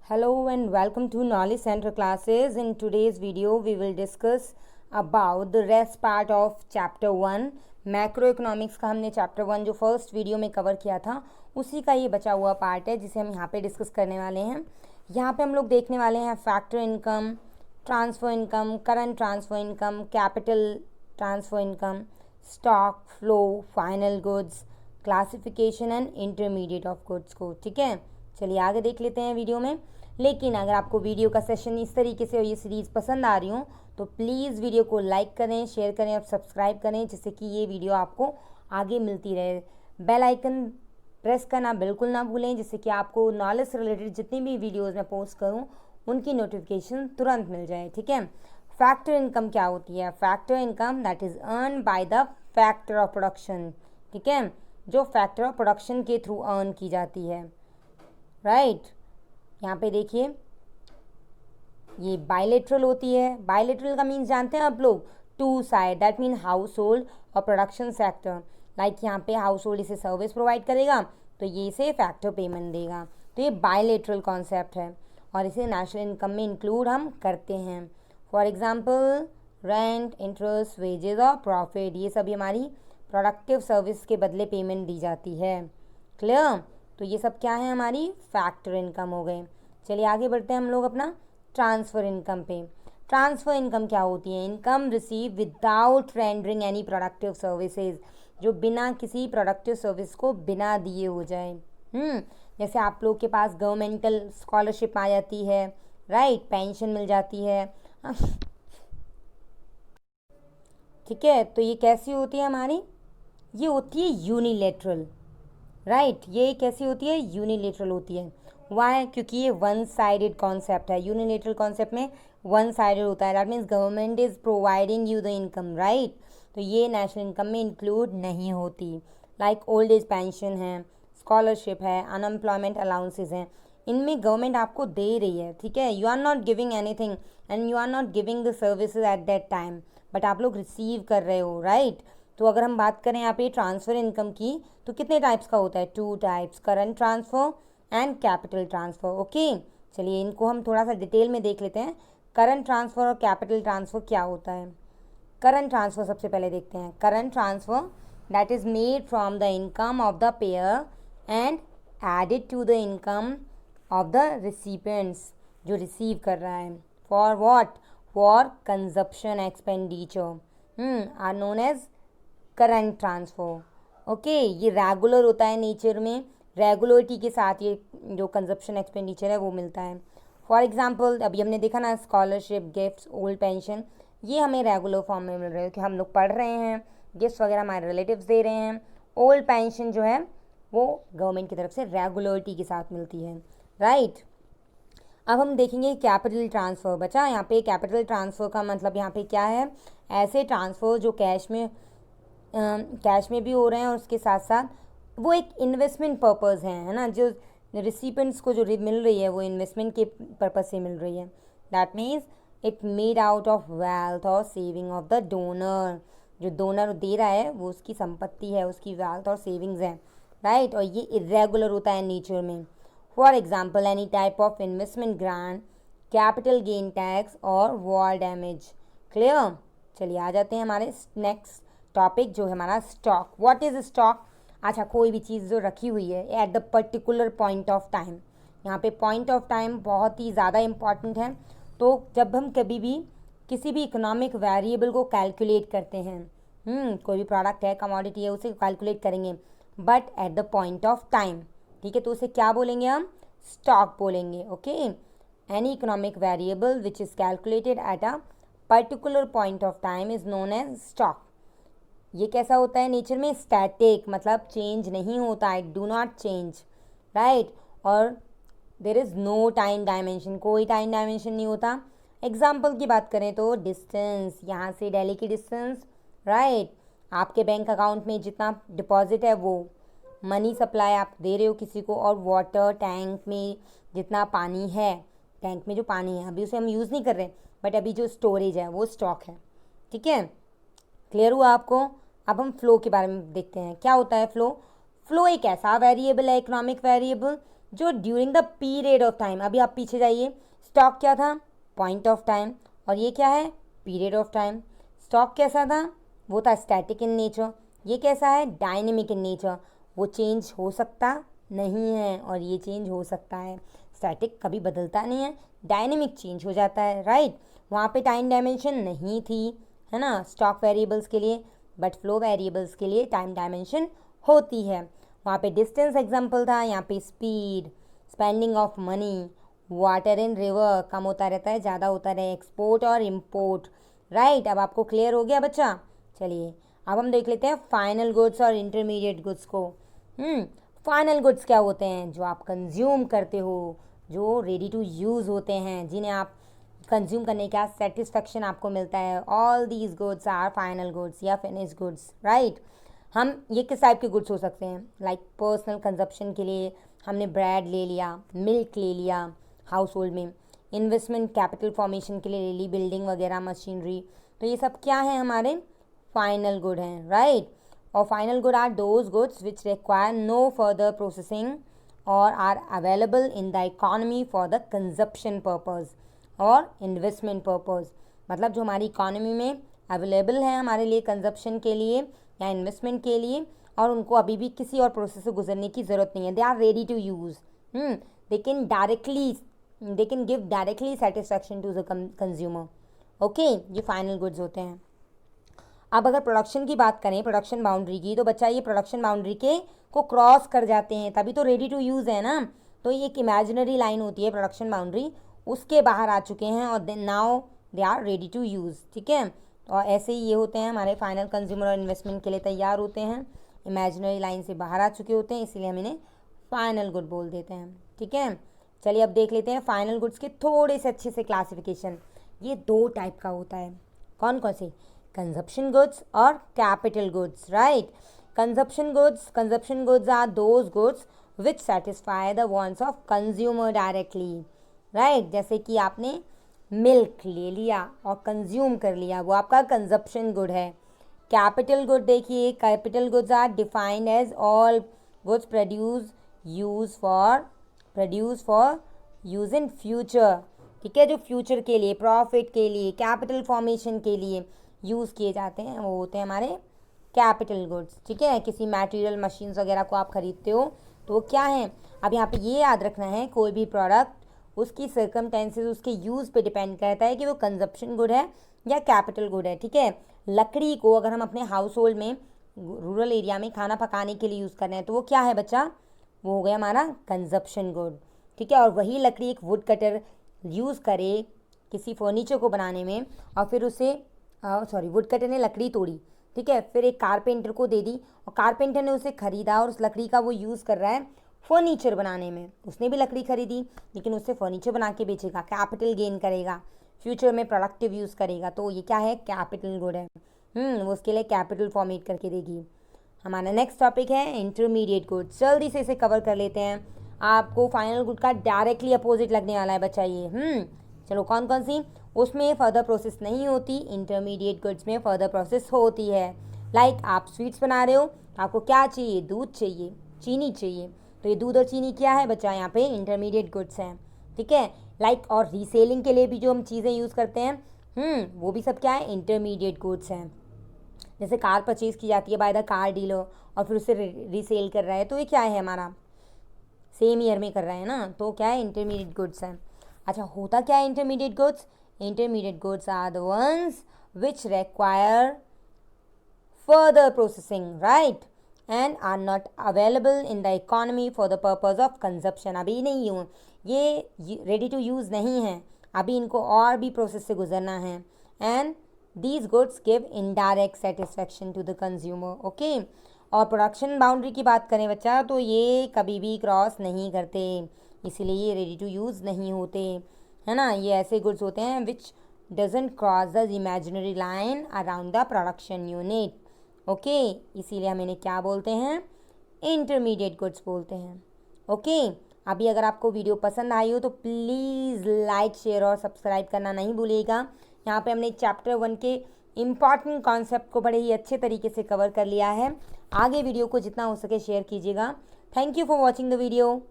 Hello and welcome to Knowledge Center classes. In today's video, we will discuss about the rest part of chapter 1. Macroeconomics का हमने chapter 1 जो first video में cover किया था उसी का ये बचा हुआ पार्ट है जिसे हम यहाँ पे डिस्कस करने वाले हैं। यहाँ पे हम लोग देखने वाले हैं factor income, transfer income, current transfer income, capital transfer income, stock flow, final goods, classification and intermediate of goods को। ठीक है, चलिए आगे देख लेते हैं वीडियो में। लेकिन अगर आपको वीडियो का सेशन इस तरीके से और ये सीरीज़ पसंद आ रही हो तो प्लीज़ वीडियो को लाइक करें, शेयर करें और सब्सक्राइब करें जिससे कि ये वीडियो आपको आगे मिलती रहे। बेल आइकन प्रेस करना बिल्कुल ना भूलें जिससे कि आपको नॉलेज से रिलेटेड जितनी भी वीडियोज़ मैं पोस्ट करूँ उनकी नोटिफिकेशन तुरंत मिल जाए। ठीक है, फैक्टर इनकम क्या होती है? Factor income that is earn by the factor of production. ठीक है, जो फैक्टर ऑफ प्रोडक्शन के थ्रू अर्न की जाती है। राइट, यहाँ पे देखिए ये बायलेटरल होती है। बायलेटरल का मीन्स जानते हैं आप लोग, two side, that mean household और प्रोडक्शन सेक्टर। लाइक यहाँ पे हाउस होल्ड इसे सर्विस प्रोवाइड करेगा तो ये इसे फैक्टर पेमेंट देगा। तो ये बायलेटरल कॉन्सेप्ट है और इसे नेशनल इनकम में इंक्लूड हम करते हैं। For example rent, interest, wages और प्रॉफिट, ये सभी हमारी प्रोडक्टिव सर्विस के बदले पेमेंट दी जाती है। क्लियर? तो ये सब क्या है? हमारी फैक्टर इनकम हो गए। चलिए आगे बढ़ते हैं हम लोग अपना ट्रांसफ़र इनकम पे। ट्रांसफ़र इनकम क्या होती है? Income receive without rendering any productive services, जो बिना किसी प्रोडक्टिव सर्विस को बिना दिए हो जाए। जैसे आप लोग के पास गवर्नमेंटल स्कॉलरशिप आ जाती है, राइट, पेंशन मिल जाती है। ठीक है, तो ये कैसी होती है हमारी? ये होती है यूनिलेटरल। राइट, ये कैसी होती है? यूनिलेटरल होती है। वाई? क्योंकि ये वन साइडेड कॉन्सेप्ट है। यूनिलेटरल कॉन्सेप्ट में वन साइडेड होता है, that means government is providing you the income. Right, तो ये नेशनल इनकम में इंक्लूड नहीं होती। लाइक ओल्ड एज पेंशन है, स्कॉलरशिप है, अनएम्प्लॉयमेंट अलाउंसेज हैं, इनमें गवर्नमेंट आपको दे रही है। ठीक है, you are not giving anything and you are not giving the services at that time, but आप लोग रिसीव कर रहे हो। राइट, तो अगर हम बात करें यहाँ पे ट्रांसफ़र इनकम की तो कितने टाइप्स का होता है? Two types, current transfer and capital transfer. Okay, चलिए इनको हम थोड़ा सा डिटेल में देख लेते हैं। करंट ट्रांसफ़र और कैपिटल ट्रांसफ़र क्या होता है? करंट ट्रांसफ़र सबसे पहले देखते हैं। Current transfer that is made from the income of the payer and added to the income of the recipients, जो रिसीव कर रहा है। For what? For consumption expenditure are known as current transfer. Okay, ये regular होता है nature में, regularity के साथ ये जो कंजप्शन एक्सपेंडिचर है वो मिलता है। फॉर एग्जांपल अभी हमने देखा ना, स्कॉलरशिप, गिफ्ट्स, ओल्ड पेंशन, ये हमें रेगुलर फॉर्म में मिल रहे हैं कि हम लोग पढ़ रहे हैं, गिफ्ट्स वगैरह हमारे रिलेटिव्स दे रहे हैं। ओल्ड पेंशन जो है वो गवर्नमेंट की तरफ से रेगुलरिटी के साथ मिलती है। राइट, अब हम देखेंगे कैपिटल ट्रांसफ़र। बचा यहाँ पे कैपिटल ट्रांसफ़र का मतलब यहाँ पे क्या है? ऐसे ट्रांसफ़र जो कैश में भी हो रहे हैं और उसके साथ साथ वो एक इन्वेस्टमेंट पर्पज़ है ना, जो रिसिपेंट्स को जो मिल रही है वो इन्वेस्टमेंट के पर्पज़ से मिल रही है। That means it made out of wealth और सेविंग ऑफ द डोनर। जो डोनर दे रहा है वो उसकी संपत्ति है, उसकी वेल्थ और सेविंग्स है। राइट, और ये इरेगुलर होता है नेचर में। For example any type of investment grant, capital gain tax और वॉर डैमेज। क्लियर? चलिए आ जाते हैं हमारे नेक्स्ट टॉपिक जो है हमारा स्टॉक। What is stock? अच्छा, कोई भी चीज़ जो रखी हुई है at the particular point of time. यहाँ पे पॉइंट ऑफ टाइम बहुत ही ज़्यादा इम्पॉर्टेंट है। तो जब हम कभी भी किसी भी इकोनॉमिक वेरिएबल को कैलकुलेट करते हैं, कोई भी प्रोडक्ट है, कमोडिटी है, उसे कैलकुलेट करेंगे but at the point of time. ठीक है, तो उसे क्या बोलेंगे हम? स्टॉक बोलेंगे। Okay, any economic variable which is calculated at a particular point of time is known as stock. ये कैसा होता है नेचर में? स्टैटिक, मतलब चेंज नहीं होता है, डू नॉट चेंज। राइट, और there is no time dimension, कोई टाइम डायमेंशन नहीं होता। एग्जाम्पल की बात करें तो डिस्टेंस, यहाँ से दिल्ली की डिस्टेंस। राइट, आपके बैंक अकाउंट में जितना डिपॉजिट है वो मनी सप्लाई आप दे रहे हो किसी को, और वाटर टैंक में जितना पानी है, टैंक में जो पानी है अभी उसे हम यूज़ नहीं कर रहे बट अभी जो स्टोरेज है वो स्टॉक है। ठीक है, क्लियर हुआ आपको? अब हम फ्लो के बारे में देखते हैं। क्या होता है फ्लो? फ्लो एक ऐसा वेरिएबल है, इकोनॉमिक वेरिएबल, जो during the period of time, अभी आप पीछे जाइए, स्टॉक क्या था, पॉइंट ऑफ टाइम, और ये क्या है, पीरियड ऑफ टाइम। स्टॉक कैसा था, वो था स्टैटिक इन नेचर, ये कैसा है, डायनेमिक इन नेचर, वो चेंज हो सकता नहीं है और ये चेंज हो सकता है। स्टैटिक कभी बदलता नहीं है, डायनेमिक चेंज हो जाता है, राइट। वहाँ पे टाइम डायमेंशन नहीं थी, है ना, स्टॉक वेरिएबल्स के लिए, बट फ्लो वेरिएबल्स के लिए टाइम डायमेंशन होती है। वहाँ पे डिस्टेंस एग्जाम्पल था, यहाँ पे speed, spending of money, water in river, कम होता रहता है ज़्यादा होता रहे, एक्सपोर्ट और इम्पोर्ट, राइट। अब आपको क्लियर हो गया बच्चा। चलिए अब हम देख लेते हैं फाइनल गुड्स और इंटरमीडिएट गुड्स को। फाइनल गुड्स क्या होते हैं, जो आप कंज्यूम करते हो, जो रेडी टू यूज़ होते हैं, जिन्हें आप कंज्यूम करने का सेटिस्फेक्शन आपको मिलता है। All these goods are final goods या फिनिश गुड्स, राइट। हम ये किस टाइप के गुड्स हो सकते हैं, लाइक पर्सनल कंजप्शन के लिए हमने ब्रेड ले लिया, मिल्क ले लिया हाउस होल्ड में, इन्वेस्टमेंट कैपिटल फॉर्मेशन के लिए ले ली बिल्डिंग वगैरह मशीनरी, तो ये सब क्या है, हमारे फाइनल गुड हैं, राइट। और final good are those goods which require no further processing और are available in the economy for the consumption purpose और इन्वेस्टमेंट पर्पज़। मतलब जो हमारी इकॉनमी में अवेलेबल है हमारे लिए कंजप्शन के लिए या इन्वेस्टमेंट के लिए, और उनको अभी भी किसी और प्रोसेस से गुजरने की ज़रूरत नहीं है, they are ready to use, they can give directly satisfaction to the consumer, okay. ये फाइनल गुड्स होते हैं। अब अगर प्रोडक्शन की बात करें, प्रोडक्शन बाउंड्री की, तो बच्चा ये प्रोडक्शन बाउंड्री के को क्रॉस कर जाते हैं, तभी तो रेडी टू यूज़ है ना। तो ये एक इमेजिनरी लाइन होती है प्रोडक्शन बाउंड्री, उसके बाहर आ चुके हैं और then now they are ready to use, ठीक है। और ऐसे ही ये होते हैं हमारे फाइनल कंज्यूमर और इन्वेस्टमेंट के लिए तैयार होते हैं, इमेजिनरी लाइन से बाहर आ चुके होते हैं, इसीलिए हम इन्हें फाइनल गुड बोल देते हैं, ठीक है। चलिए अब देख लेते हैं फाइनल गुड्स के थोड़े से अच्छे से क्लासिफिकेशन। ये दो टाइप का होता है, कौन कौन से, कंजप्शन गुड्स और capital goods, right. Consumption goods are those goods which satisfy the wants of consumer directly, right. जैसे कि आपने मिल्क ले लिया और कंज्यूम कर लिया, वो आपका कंजप्शन गुड है। कैपिटल गुड देखिए, capital goods are defined as all goods produce for use in future, ठीक है, जो फ्यूचर के लिए, प्रॉफिट के लिए, कैपिटल फॉर्मेशन के लिए यूज़ किए जाते हैं, वो होते हैं हमारे कैपिटल गुड्स, ठीक है। किसी मटेरियल मशीन्स वगैरह को आप खरीदते हो तो वो क्या है, अब यहाँ पे ये याद रखना है, कोई भी प्रोडक्ट उसकी सर्कमटेंसेस, उसके यूज़ पे डिपेंड करता है कि वो कंजप्शन गुड है या कैपिटल गुड है, ठीक है। लकड़ी को अगर हम अपने हाउस होल्ड में, रूरल एरिया में खाना पकाने के लिए यूज़ कर रहे हैं तो वो क्या है बच्चा, वो हो गया हमारा कंजप्शन गुड, ठीक है। और वही लकड़ी एक वुड कटर यूज़ करे किसी फर्नीचर को बनाने में, और फिर उसे वुड कटर ने लकड़ी तोड़ी, ठीक है, फिर एक कारपेंटर को दे दी और कारपेंटर ने उसे ख़रीदा और उस लकड़ी का वो यूज़ कर रहा है फर्नीचर बनाने में, उसने भी लकड़ी खरीदी लेकिन उससे फर्नीचर बना के बेचेगा, कैपिटल गेन करेगा, फ्यूचर में प्रोडक्टिव यूज़ करेगा, तो ये क्या है, कैपिटल गुड है, वो उसके लिए कैपिटल फॉर्मेट करके देगी। हमारा नेक्स्ट टॉपिक है इंटरमीडिएट गुड, जल्दी से इसे कवर कर लेते हैं। आपको फाइनल गुड का डायरेक्टली अपोजिट लगने वाला है बच्चा ये, चलो कौन कौन सी, उसमें फर्दर प्रोसेस नहीं होती, इंटरमीडिएट गुड्स में फर्दर प्रोसेस होती है। लाइक आप स्वीट्स बना रहे हो, आपको क्या चाहिए, दूध चाहिए, चीनी चाहिए, तो ये दूध और चीनी क्या है बच्चा, यहाँ पे इंटरमीडिएट गुड्स हैं, ठीक है। लाइक और रीसेलिंग के लिए भी जो हम चीज़ें यूज़ करते हैं, वो भी सब क्या है, इंटरमीडिएट गुड्स हैं। जैसे कार परचेज़ की जाती है बाय द कार डीलर और फिर उसे रीसेल कर रहा है, तो ये क्या है, हमारा सेम ईयर में कर रहा है ना, तो क्या है, इंटरमीडिएट गुड्स हैं। अच्छा, होता क्या है intermediate goods, intermediate goods are the ones which require further processing, right, and are not available in the economy for the purpose of consumption. अभी नहीं हूँ, ये रेडी टू यूज़ नहीं है, अभी इनको और भी प्रोसेस से गुजरना है, and these goods give indirect satisfaction to the consumer, okay. और प्रोडक्शन बाउंड्री की बात करें बच्चा, तो ये कभी भी क्रॉस नहीं करते, इसीलिए ये रेडी टू यूज़ नहीं होते, है ना। ये ऐसे गुड्स होते हैं विच doesn't cross the imaginary line around the production unit, okay, इसीलिए हम इन्हें क्या बोलते हैं, इंटरमीडिएट गुड्स बोलते हैं, ओके। अभी अगर आपको वीडियो पसंद आई हो तो प्लीज़ लाइक, शेयर और सब्सक्राइब करना नहीं भूलिएगा। यहाँ पे हमने चैप्टर 1 के इम्पॉर्टेंट कॉन्सेप्ट को बड़े ही अच्छे तरीके से कवर कर लिया है। आगे वीडियो को जितना हो सके शेयर कीजिएगा। Thank you for watching the video.